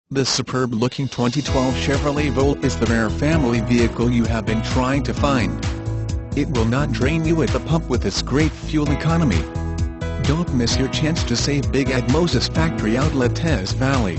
This superb-looking 2012 Chevrolet Volt is the rare family vehicle you have been trying to find. It will not drain you at the pump with its great fuel economy. Don't miss your chance to save big at Moses Factory Outlet Teays Valley.